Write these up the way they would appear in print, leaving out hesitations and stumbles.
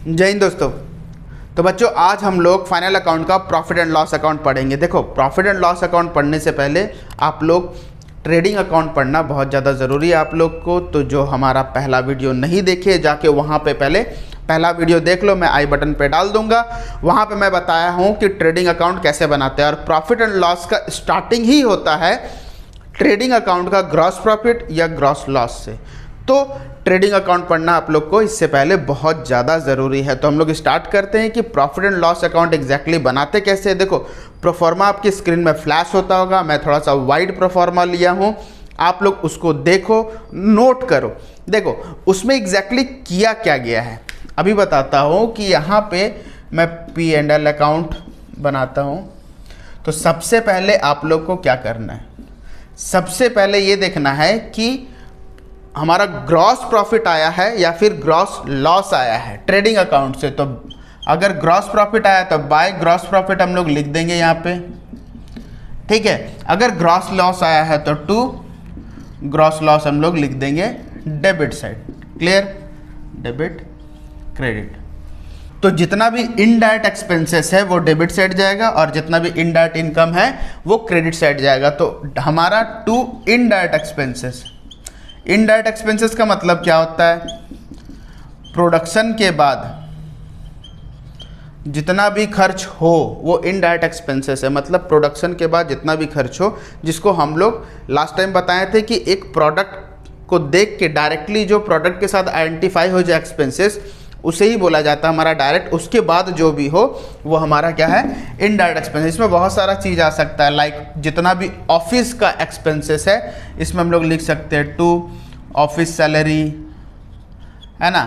जय हिंद दोस्तों। तो बच्चों आज हम लोग फाइनल अकाउंट का प्रॉफिट एंड लॉस अकाउंट पढ़ेंगे। देखो प्रॉफिट एंड लॉस अकाउंट पढ़ने से पहले आप लोग ट्रेडिंग अकाउंट पढ़ना बहुत ज़्यादा ज़रूरी है आप लोग को। तो जो हमारा पहला वीडियो नहीं देखे जाके वहाँ पे पहले पहला वीडियो देख लो, मैं आई बटन पे डाल दूंगा। वहाँ पे मैं बताया हूँ कि ट्रेडिंग अकाउंट कैसे बनाते हैं और प्रॉफिट एंड लॉस का स्टार्टिंग ही होता है ट्रेडिंग अकाउंट का ग्रॉस प्रॉफिट या ग्रॉस लॉस से। तो ट्रेडिंग अकाउंट पढ़ना आप लोग को इससे पहले बहुत ज़्यादा ज़रूरी है। तो हम लोग स्टार्ट करते हैं कि profit and loss account exactly बनाते कैसे हैं। देखो प्रोफॉर्मा आपकी स्क्रीन में फ्लैश होता होगा, मैं थोड़ा सा वाइड प्रोफॉर्मा लिया हूँ, आप लोग उसको देखो, नोट करो। देखो उसमें एग्जैक्टली किया क्या गया है अभी बताता हूँ कि यहाँ पे मैं P&L अकाउंट बनाता हूँ। तो सबसे पहले आप लोग को क्या करना है, सबसे पहले ये देखना है कि हमारा ग्रॉस प्रॉफिट आया है या फिर ग्रॉस लॉस आया है ट्रेडिंग अकाउंट से। तो अगर ग्रॉस प्रॉफिट आया तो बाय ग्रॉस प्रॉफिट हम लोग लिख देंगे यहाँ पे, ठीक है। अगर ग्रॉस लॉस आया है तो टू ग्रॉस लॉस हम लोग लिख देंगे debit side. Clear, debit credit. तो जितना भी इनडायरेक्ट एक्सपेंसेस है वो डेबिट साइड जाएगा और जितना भी इनडायरेक्ट इनकम है वो क्रेडिट साइड जाएगा। तो हमारा to indirect expenses, indirect expenses का मतलब क्या होता है, प्रोडक्शन के बाद जितना भी खर्च हो वो इनडायरेक्ट एक्सपेंसेस है। मतलब प्रोडक्शन के बाद जितना भी खर्च हो, जिसको हम लोग लास्ट टाइम बताए थे कि एक प्रोडक्ट को देख के डायरेक्टली जो प्रोडक्ट के साथ आइडेंटिफाई हो जाए एक्सपेंसेस, उसे ही बोला जाता है हमारा डायरेक्ट। उसके बाद जो भी हो वो हमारा क्या है, इनडायरेक्ट एक्सपेंसेस। इसमें बहुत सारा चीज़ आ सकता है, लाइक जितना भी ऑफिस का एक्सपेंसेस है इसमें हम लोग लिख सकते हैं टू ऑफिस सैलरी, है ना,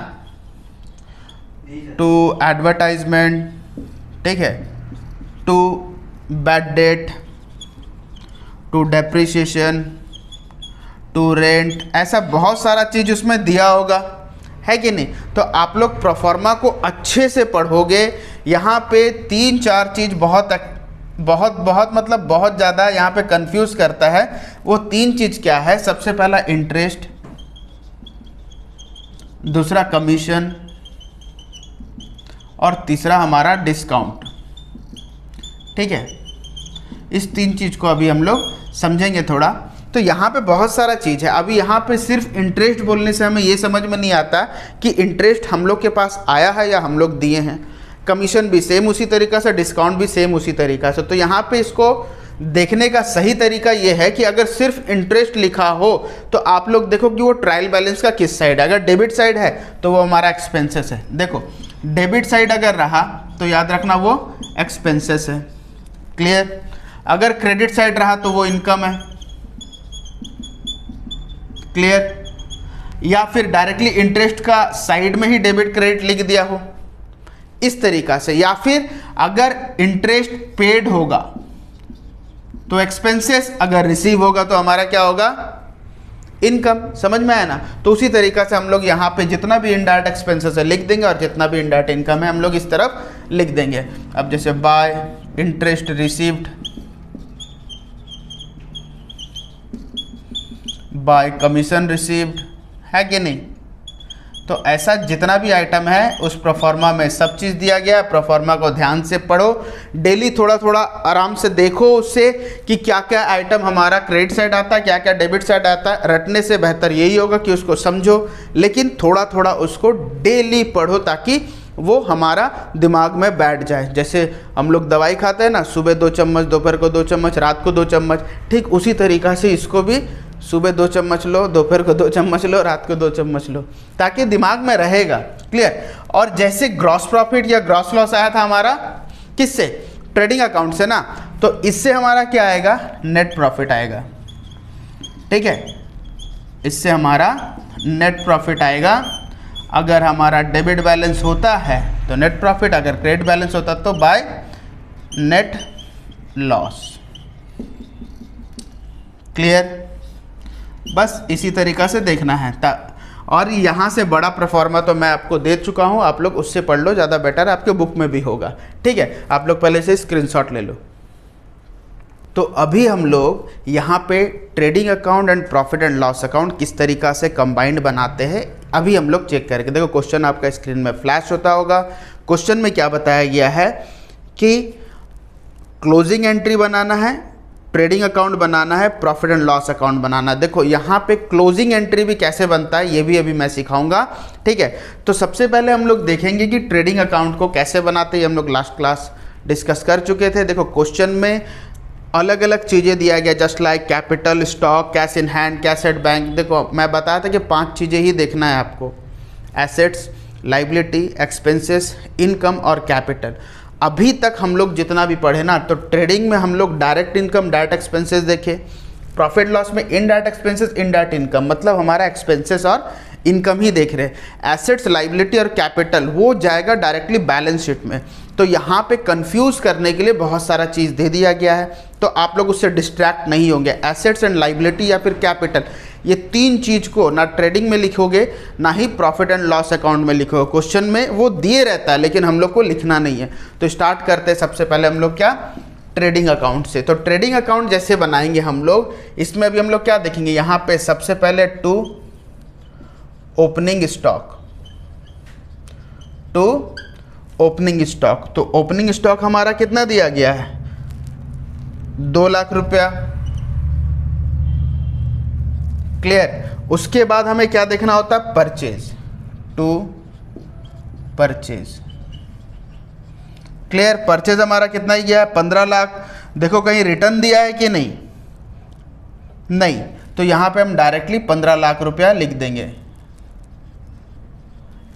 टू एडवर्टाइजमेंट, ठीक है, to bad debt, to depreciation, to rent. ऐसा बहुत सारा चीज़ उसमें दिया होगा, है कि नहीं। तो आप लोग प्रोफॉर्मा को अच्छे से पढ़ोगे। यहाँ पे 3-4 चीज़ बहुत मतलब बहुत ज़्यादा यहाँ पे कंफ्यूज करता है। वो 3 चीज़ क्या है, सबसे पहला इंटरेस्ट, दूसरा कमीशन और तीसरा हमारा डिस्काउंट, ठीक है। इस 3 चीज़ को अभी हम लोग समझेंगे थोड़ा। तो यहाँ पे बहुत सारा चीज़ है। अभी यहाँ पे सिर्फ इंटरेस्ट बोलने से हमें ये समझ में नहीं आता कि इंटरेस्ट हम लोग के पास आया है या हम लोग दिए हैं। कमीशन भी सेम उसी तरीक़ा से, डिस्काउंट भी सेम उसी तरीक़ा से। तो यहाँ पे इसको देखने का सही तरीका ये है कि अगर सिर्फ इंटरेस्ट लिखा हो तो आप लोग देखो कि वो ट्रायल बैलेंस का किस साइड है। अगर डेबिट साइड है तो वो हमारा एक्सपेंसेस है। देखो डेबिट साइड अगर रहा तो याद रखना वो एक्सपेंसेस है। क्लियर। अगर क्रेडिट साइड रहा तो वो इनकम है। क्लियर। या फिर डायरेक्टली इंटरेस्ट का साइड में ही डेबिट क्रेडिट लिख दिया हो इस तरीका से। या फिर अगर इंटरेस्ट पेड होगा तो एक्सपेंसेस, अगर रिसीव होगा तो हमारा क्या होगा, इनकम। समझ में आया ना। तो उसी तरीका से हम लोग यहाँ पे जितना भी इनडायरेक्ट एक्सपेंसेस है लिख देंगे और जितना भी इनडायरेक्ट इनकम है हम लोग इस तरफ लिख देंगे। अब जैसे bye interest received, bye commission received, है कि नहीं। तो ऐसा जितना भी आइटम है उस प्रोफॉर्मा में सब चीज़ दिया गया है। प्रोफॉर्मा को ध्यान से पढ़ो, डेली थोड़ा थोड़ा आराम से देखो उससे कि क्या क्या आइटम हमारा क्रेडिट साइड आता है, क्या क्या डेबिट साइड आता है। रटने से बेहतर यही होगा कि उसको समझो, लेकिन थोड़ा थोड़ा उसको डेली पढ़ो ताकि वो हमारा दिमाग में बैठ जाए। जैसे हम लोग दवाई खाते हैं ना, सुबह 2 चम्मच, दोपहर को 2 चम्मच, रात को 2 चम्मच, ठीक उसी तरीक़ा से इसको भी सुबह 2 चम्मच लो, दोपहर को 2 चम्मच लो, रात को 2 चम्मच लो, ताकि दिमाग में रहेगा। क्लियर। और जैसे ग्रॉस प्रॉफिट या ग्रॉस लॉस आया था हमारा किससे, ट्रेडिंग अकाउंट से ना, तो इससे हमारा क्या आएगा, नेट प्रॉफिट आएगा, ठीक है। इससे हमारा नेट प्रॉफिट आएगा। अगर हमारा डेबिट बैलेंस होता है तो नेट प्रॉफिट, अगर क्रेडिट बैलेंस होता तो बाय नेट लॉस। क्लियर। बस इसी तरीक़ा से देखना है। और यहाँ से बड़ा परफॉर्मा तो मैं आपको दे चुका हूँ, आप लोग उससे पढ़ लो, ज़्यादा बेटर है, आपके बुक में भी होगा, ठीक है। आप लोग पहले से स्क्रीनशॉट ले लो। तो अभी हम लोग यहाँ पे trading account and profit and loss account किस तरीक़ा से कंबाइंड बनाते हैं अभी हम लोग चेक करेंगे। देखो क्वेश्चन आपका स्क्रीन में फ्लैश होता होगा। क्वेश्चन में क्या बताया गया है कि क्लोजिंग एंट्री बनाना है, ट्रेडिंग अकाउंट बनाना है, प्रॉफिट एंड लॉस अकाउंट बनाना है। देखो यहाँ पे क्लोजिंग एंट्री भी कैसे बनता है ये भी अभी मैं सिखाऊंगा, ठीक है। तो सबसे पहले हम लोग देखेंगे कि ट्रेडिंग अकाउंट को कैसे बनाते हैं, हम लोग लास्ट क्लास डिस्कस कर चुके थे। देखो क्वेश्चन में अलग अलग चीज़ें दिया गया, just like capital, stock, cash in hand, cash at bank. देखो मैं बताया था कि 5 चीज़ें ही देखना है आपको, एसेट्स, लाइबिलिटी, एक्सपेंसेस, इनकम और कैपिटल। अभी तक हम लोग जितना भी पढ़े ना, तो ट्रेडिंग में हम लोग डायरेक्ट इनकम, डायरेक्ट एक्सपेंसेस देखे, प्रॉफिट लॉस में इनडायरेक्ट एक्सपेंसेस, इनडायरेक्ट इनकम, मतलब हमारा एक्सपेंसेस और इनकम ही देख रहे हैं। एसेट्स, लाइबिलिटी और कैपिटल वो जाएगा डायरेक्टली बैलेंस शीट में। तो यहाँ पे कंफ्यूज करने के लिए बहुत सारा चीज़ दे दिया गया है, तो आप लोग उससे डिस्ट्रैक्ट नहीं होंगे। एसेट्स एंड लाइबिलिटी या फिर कैपिटल, ये 3 चीज़ को ना ट्रेडिंग में लिखोगे ना ही प्रॉफिट एंड लॉस अकाउंट में लिखोगे। क्वेश्चन में वो दिए रहता है लेकिन हम लोग को लिखना नहीं है। तो स्टार्ट करते हैं सबसे पहले हम लोग क्या, ट्रेडिंग अकाउंट से। तो ट्रेडिंग अकाउंट जैसे बनाएंगे हम लोग, इसमें अभी हम लोग क्या देखेंगे, यहाँ पे सबसे पहले to opening stock, to opening stock. तो ओपनिंग स्टॉक हमारा कितना दिया गया है, 2 लाख रुपया, क्लियर। उसके बाद हमें क्या देखना होता है, purchase, to purchase, clear. Purchase हमारा कितना ही गया है, 15 लाख। देखो कहीं रिटर्न दिया है कि नहीं, नहीं, तो यहां पे हम डायरेक्टली 15 लाख रुपया लिख देंगे,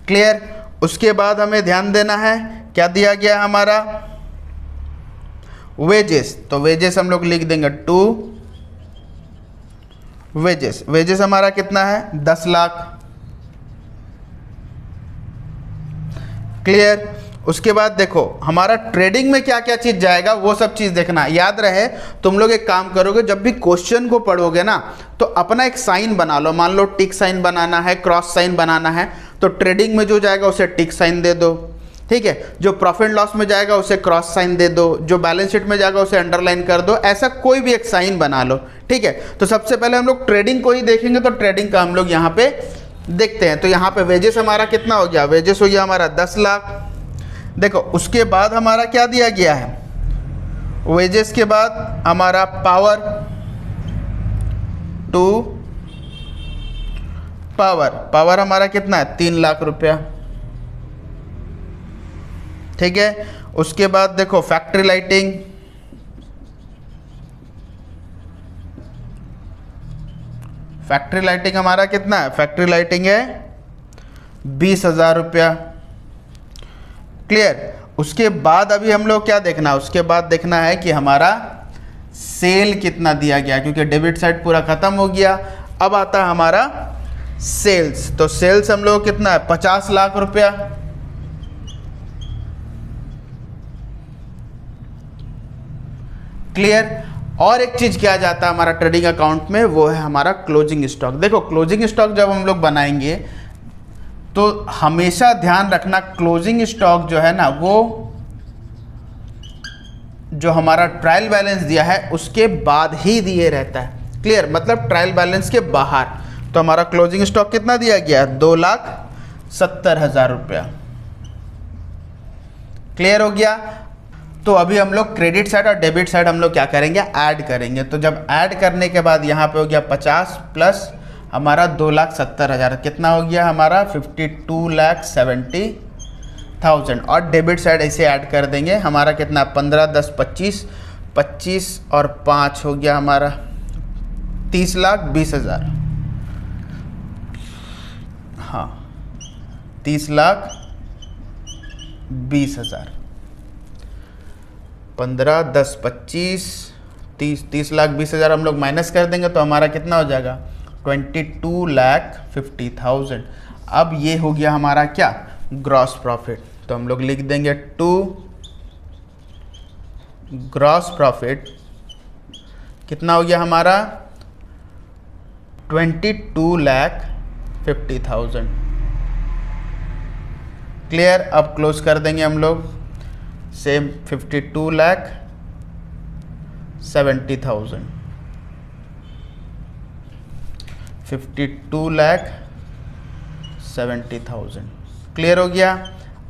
क्लियर। उसके बाद हमें ध्यान देना है क्या दिया गया है हमारा, वेजेस। तो वेजेस हम लोग लिख देंगे टू वेजेस। वेजेस हमारा कितना है, 10 लाख, क्लियर। उसके बाद देखो हमारा ट्रेडिंग में क्या क्या चीज़ जाएगा वो सब चीज़ देखना। याद रहे, तुम लोग एक काम करोगे, जब भी क्वेश्चन को पढ़ोगे ना तो अपना एक साइन बना लो। मान लो टिक साइन बनाना है, क्रॉस साइन बनाना है, तो ट्रेडिंग में जो जाएगा उसे टिक साइन दे दो, ठीक है। जो प्रॉफिट लॉस में जाएगा उसे क्रॉस साइन दे दो, जो बैलेंस शीट में जाएगा उसे अंडरलाइन कर दो। ऐसा कोई भी एक साइन बना लो, ठीक है। तो सबसे पहले हम लोग ट्रेडिंग को ही देखेंगे, तो ट्रेडिंग का हम लोग यहाँ पे देखते हैं। तो यहाँ पे वेजेस हमारा कितना हो गया, वेजेस हो गया हमारा 10 लाख। देखो उसके बाद हमारा क्या दिया गया है, वेजेस के बाद हमारा पावर, टू पावर। पावर हमारा कितना है, 3 लाख रुपया, ठीक है। उसके बाद देखो फैक्ट्री लाइटिंग, फैक्ट्री लाइटिंग हमारा कितना है, फैक्ट्री लाइटिंग है 20,000 रुपया, क्लियर। उसके बाद अभी हम लोग क्या देखना है, उसके बाद देखना है कि हमारा सेल कितना दिया गया, क्योंकि डेबिट साइड पूरा खत्म हो गया। अब आता है हमारा सेल्स। तो सेल्स हम लोग कितना है, 50 लाख रुपया, क्लियर। और एक चीज क्या जाता है हमारा ट्रेडिंग अकाउंट में, वो है हमारा क्लोजिंग स्टॉक। देखो क्लोजिंग स्टॉक जब हम लोग बनाएंगे तो हमेशा ध्यान रखना, क्लोजिंग स्टॉक जो है ना वो जो हमारा ट्रायल बैलेंस दिया है उसके बाद ही दिए रहता है, क्लियर। मतलब ट्रायल बैलेंस के बाहर। तो हमारा क्लोजिंग स्टॉक कितना दिया गया, 2,70,000 रुपया, क्लियर हो गया। तो अभी हम लोग क्रेडिट साइड और डेबिट साइड हम लोग क्या करेंगे, ऐड करेंगे। तो जब ऐड करने के बाद यहाँ पे हो गया 50 प्लस हमारा 2,70,000, कितना हो गया हमारा 52,70,000। और डेबिट साइड ऐसे ऐड कर देंगे, हमारा कितना 15, 10, 25, 25 और 5 हो गया हमारा 30,20,000। हाँ 30,20,000, 15, 10, 25, 30, 30,20,000 हम लोग माइनस कर देंगे तो हमारा कितना हो जाएगा 22,50,000। अब ये हो गया हमारा क्या, ग्रॉस प्रॉफिट। तो हम लोग लिख देंगे टू ग्रॉस प्रॉफिट कितना हो गया हमारा 22,50,000, क्लियर। अब क्लोज कर देंगे हम लोग, सेम 52,70,000, 52,70,000 70,000। क्लियर हो गया।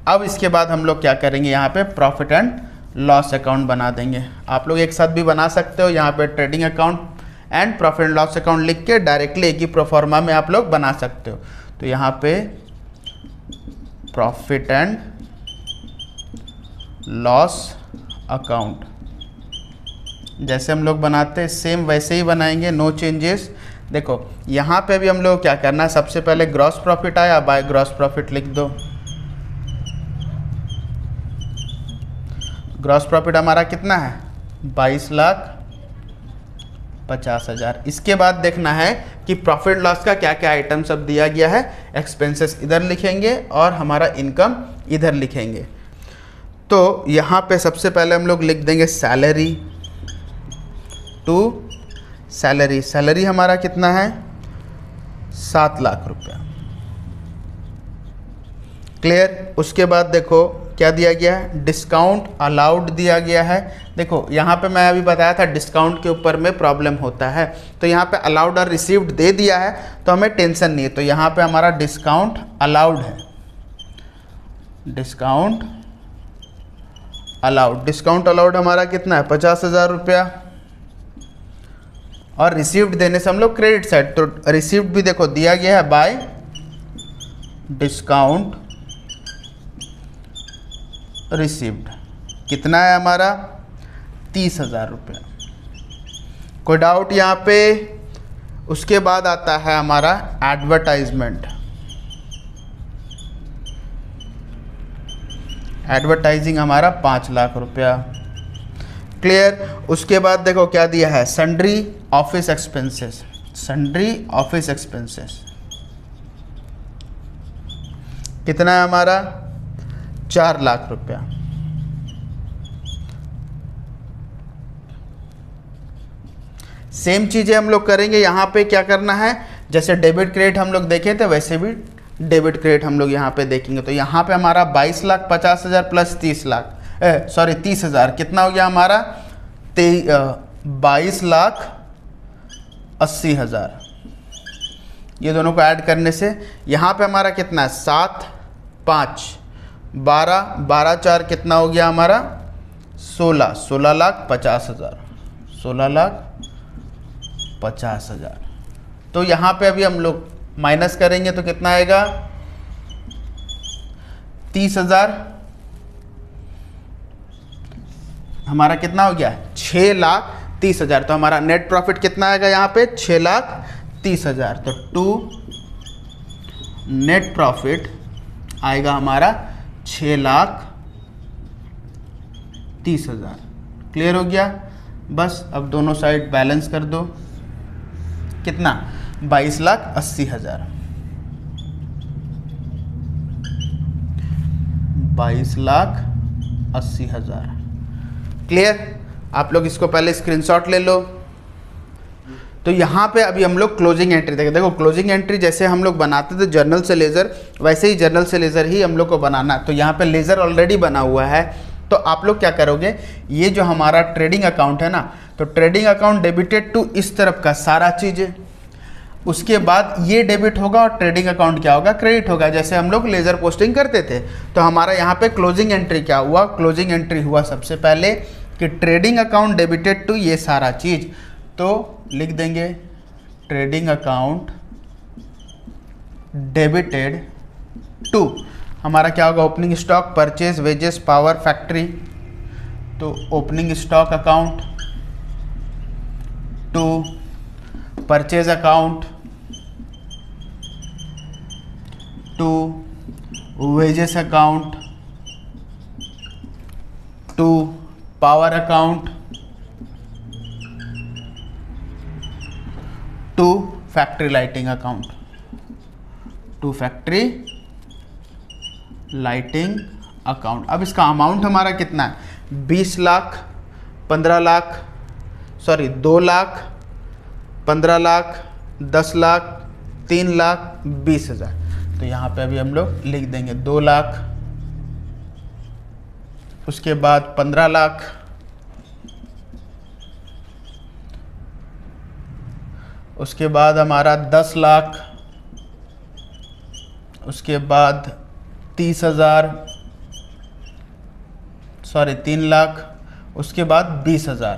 अब इसके बाद हम लोग क्या करेंगे, यहाँ पे प्रॉफिट एंड लॉस अकाउंट बना देंगे। आप लोग एक साथ भी बना सकते हो, यहाँ पे trading account and profit and loss account लिख के डायरेक्टली एक ही प्रोफॉर्मा में आप लोग बना सकते हो। तो यहाँ पे प्रॉफिट एंड लॉस अकाउंट जैसे हम लोग बनाते हैं सेम वैसे ही बनाएंगे, नो चेंजेस। देखो यहाँ पे भी हम लोग क्या करना है, सबसे पहले ग्रॉस प्रॉफिट आया, बाय ग्रॉस प्रॉफिट लिख दो। ग्रॉस प्रॉफिट हमारा कितना है, 22,50,000। इसके बाद देखना है कि प्रॉफिट लॉस का क्या क्या आइटम सब दिया गया है। एक्सपेंसेस इधर लिखेंगे और हमारा इनकम इधर लिखेंगे। तो यहाँ पे सबसे पहले हम लोग लिख देंगे सैलरी टू सैलरी। सैलरी हमारा कितना है, 7 लाख रुपया। क्लियर। उसके बाद देखो क्या दिया गया है, डिस्काउंट अलाउड दिया गया है। देखो यहाँ पे मैं अभी बताया था डिस्काउंट के ऊपर में प्रॉब्लम होता है, तो यहाँ पे अलाउड और रिसीव्ड दे दिया है तो हमें टेंशन नहीं है। तो यहाँ पे हमारा डिस्काउंट अलाउड है, डिस्काउंट अलाउड। डिस्काउंट अलाउड हमारा कितना है, 50,000 रुपया। और रिसीव्ड देने से हम लोग क्रेडिट साइड, तो रिसीव्ड भी देखो दिया गया है बाय डिस्काउंट रिसीव्ड। कितना है हमारा, 30,000 रुपया। कोई डाउट यहाँ पे। उसके बाद आता है हमारा एडवर्टाइजमेंट। एडवर्टाइजिंग हमारा 5 लाख रुपया। क्लियर। उसके बाद देखो क्या दिया है, sundry office expenses. Sundry office expenses कितना है हमारा, 4 लाख रुपया। सेम चीज़ें हम लोग करेंगे। यहाँ पे क्या करना है, जैसे डेबिट क्रेडिट हम लोग देखे थे वैसे भी डेबिट क्रेडिट हम लोग यहाँ पे देखेंगे। तो यहाँ पे हमारा 22,50,000 प्लस 30,00,000 कितना हो गया हमारा, 22,80,000। ये दोनों को ऐड करने से यहाँ पे हमारा कितना है, 7, 5, 12, 12, 4 कितना हो गया हमारा, 16,50,000। 16,50,000। तो यहाँ पे अभी हम लोग माइनस करेंगे तो कितना आएगा, 30,000। हमारा कितना हो गया, 6,30,000। तो हमारा नेट प्रॉफिट कितना आएगा यहाँ पे, 6,30,000। तो टू नेट प्रॉफिट आएगा हमारा 6,30,000। क्लियर हो गया। बस अब दोनों साइड बैलेंस कर दो, कितना, 22,80,000। 22,80,000। क्लियर। आप लोग इसको पहले स्क्रीनशॉट ले लो। तो यहाँ पे अभी हम लोग क्लोजिंग एंट्री देखें। देखो क्लोजिंग एंट्री जैसे हम लोग बनाते थे जर्नल से लेज़र, वैसे ही जर्नल से लेज़र ही हम लोग को बनाना है। तो यहाँ पे लेज़र ऑलरेडी बना हुआ है। तो आप लोग क्या करोगे, ये जो हमारा ट्रेडिंग अकाउंट है ना, तो ट्रेडिंग अकाउंट डेबिटेड टू इस तरफ का सारा चीज़ें, उसके बाद ये डेबिट होगा और ट्रेडिंग अकाउंट क्या होगा, क्रेडिट होगा, जैसे हम लोग लेज़र पोस्टिंग करते थे। तो हमारा यहाँ पे क्लोजिंग एंट्री क्या हुआ, क्लोजिंग एंट्री हुआ सबसे पहले कि ट्रेडिंग अकाउंट डेबिटेड टू ये सारा चीज़। तो लिख देंगे ट्रेडिंग अकाउंट डेबिटेड टू, हमारा क्या होगा, opening stock, purchase, wages, power, factory. तो opening stock account to purchase account to wages account to power account to factory lighting account, to factory lighting account. अब इसका अमाउंट हमारा कितना है, 20 lakh, 15 lakh, sorry 2 lakh, 15 lakh, 10 lakh, 3 lakh, 20,000। तो यहाँ पे अभी हम लोग लिख देंगे 2 लाख, उसके बाद 15 लाख, उसके बाद हमारा 10 लाख, उसके बाद 3 लाख, उसके बाद 20,000।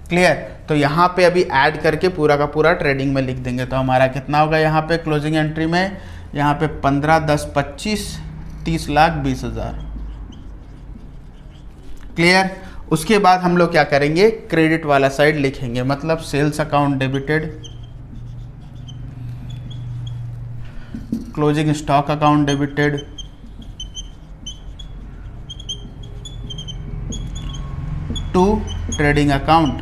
क्लियर। तो यहाँ पे अभी ऐड करके पूरा का पूरा ट्रेडिंग में लिख देंगे। तो हमारा कितना होगा यहाँ पे क्लोजिंग एंट्री में, यहाँ पे 15, 10, 25, 30 लाख 20,000। क्लियर। उसके बाद हम लोग क्या करेंगे, क्रेडिट वाला साइड लिखेंगे, मतलब sales account debited, closing stock account debited, to trading account.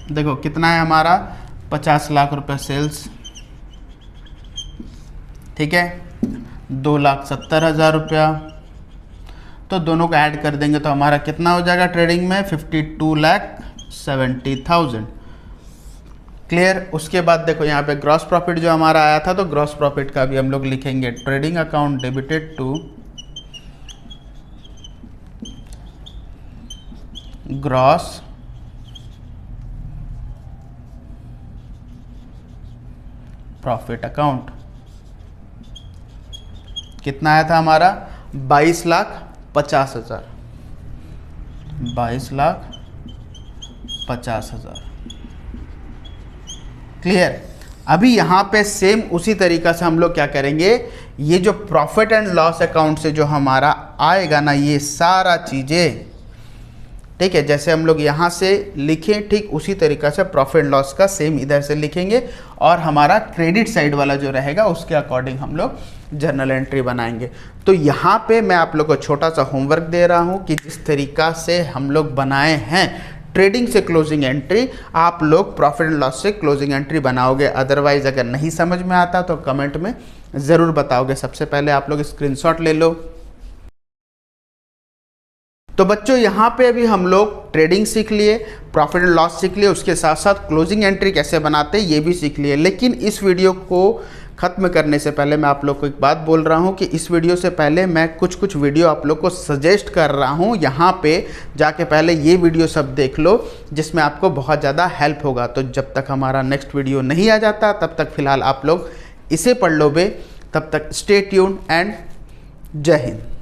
देखो कितना है हमारा, 50 लाख रुपए सेल्स, ठीक है, 2,70,000 रुपया। तो दोनों को ऐड कर देंगे तो हमारा कितना हो जाएगा ट्रेडिंग में, 52,70,000। क्लियर। उसके बाद देखो यहाँ पे ग्रॉस प्रॉफिट जो हमारा आया था, तो ग्रॉस प्रॉफिट का भी हम लोग लिखेंगे trading account debited to gross profit account. कितना आया था हमारा, 22,50,000, 22,50,000। क्लियर। अभी यहाँ पे सेम उसी तरीका से हम लोग क्या करेंगे, ये जो प्रॉफिट एंड लॉस अकाउंट से जो हमारा आएगा ना, ये सारा चीज़ें, ठीक है, जैसे हम लोग यहाँ से लिखें ठीक उसी तरीका से प्रॉफिट लॉस का सेम इधर से लिखेंगे, और हमारा क्रेडिट साइड वाला जो रहेगा उसके अकॉर्डिंग हम लोग जर्नल एंट्री बनाएंगे। तो यहाँ पे मैं आप लोग को छोटा सा होमवर्क दे रहा हूँ कि जिस तरीका से हम लोग बनाए हैं ट्रेडिंग से क्लोजिंग एंट्री, आप लोग प्रॉफिट एंड लॉस से क्लोजिंग एंट्री बनाओगे। अदरवाइज अगर नहीं समझ में आता तो कमेंट में ज़रूर बताओगे। सबसे पहले आप लोग स्क्रीनशॉट ले लो। तो बच्चों यहाँ पे अभी हम लोग ट्रेडिंग सीख लिए, प्रॉफिट एंड लॉस सीख लिए, उसके साथ साथ क्लोजिंग एंट्री कैसे बनाते हैं ये भी सीख लिए। लेकिन इस वीडियो को ख़त्म करने से पहले मैं आप लोग को एक बात बोल रहा हूँ कि इस वीडियो से पहले मैं कुछ वीडियो आप लोग को सजेस्ट कर रहा हूँ। यहाँ पे जाके पहले ये वीडियो सब देख लो, जिसमें आपको बहुत ज़्यादा हेल्प होगा। तो जब तक हमारा नेक्स्ट वीडियो नहीं आ जाता तब तक फ़िलहाल आप लोग इसे पढ़ लो बे। तब तक स्टे ट्यून्ड एंड जय हिंद।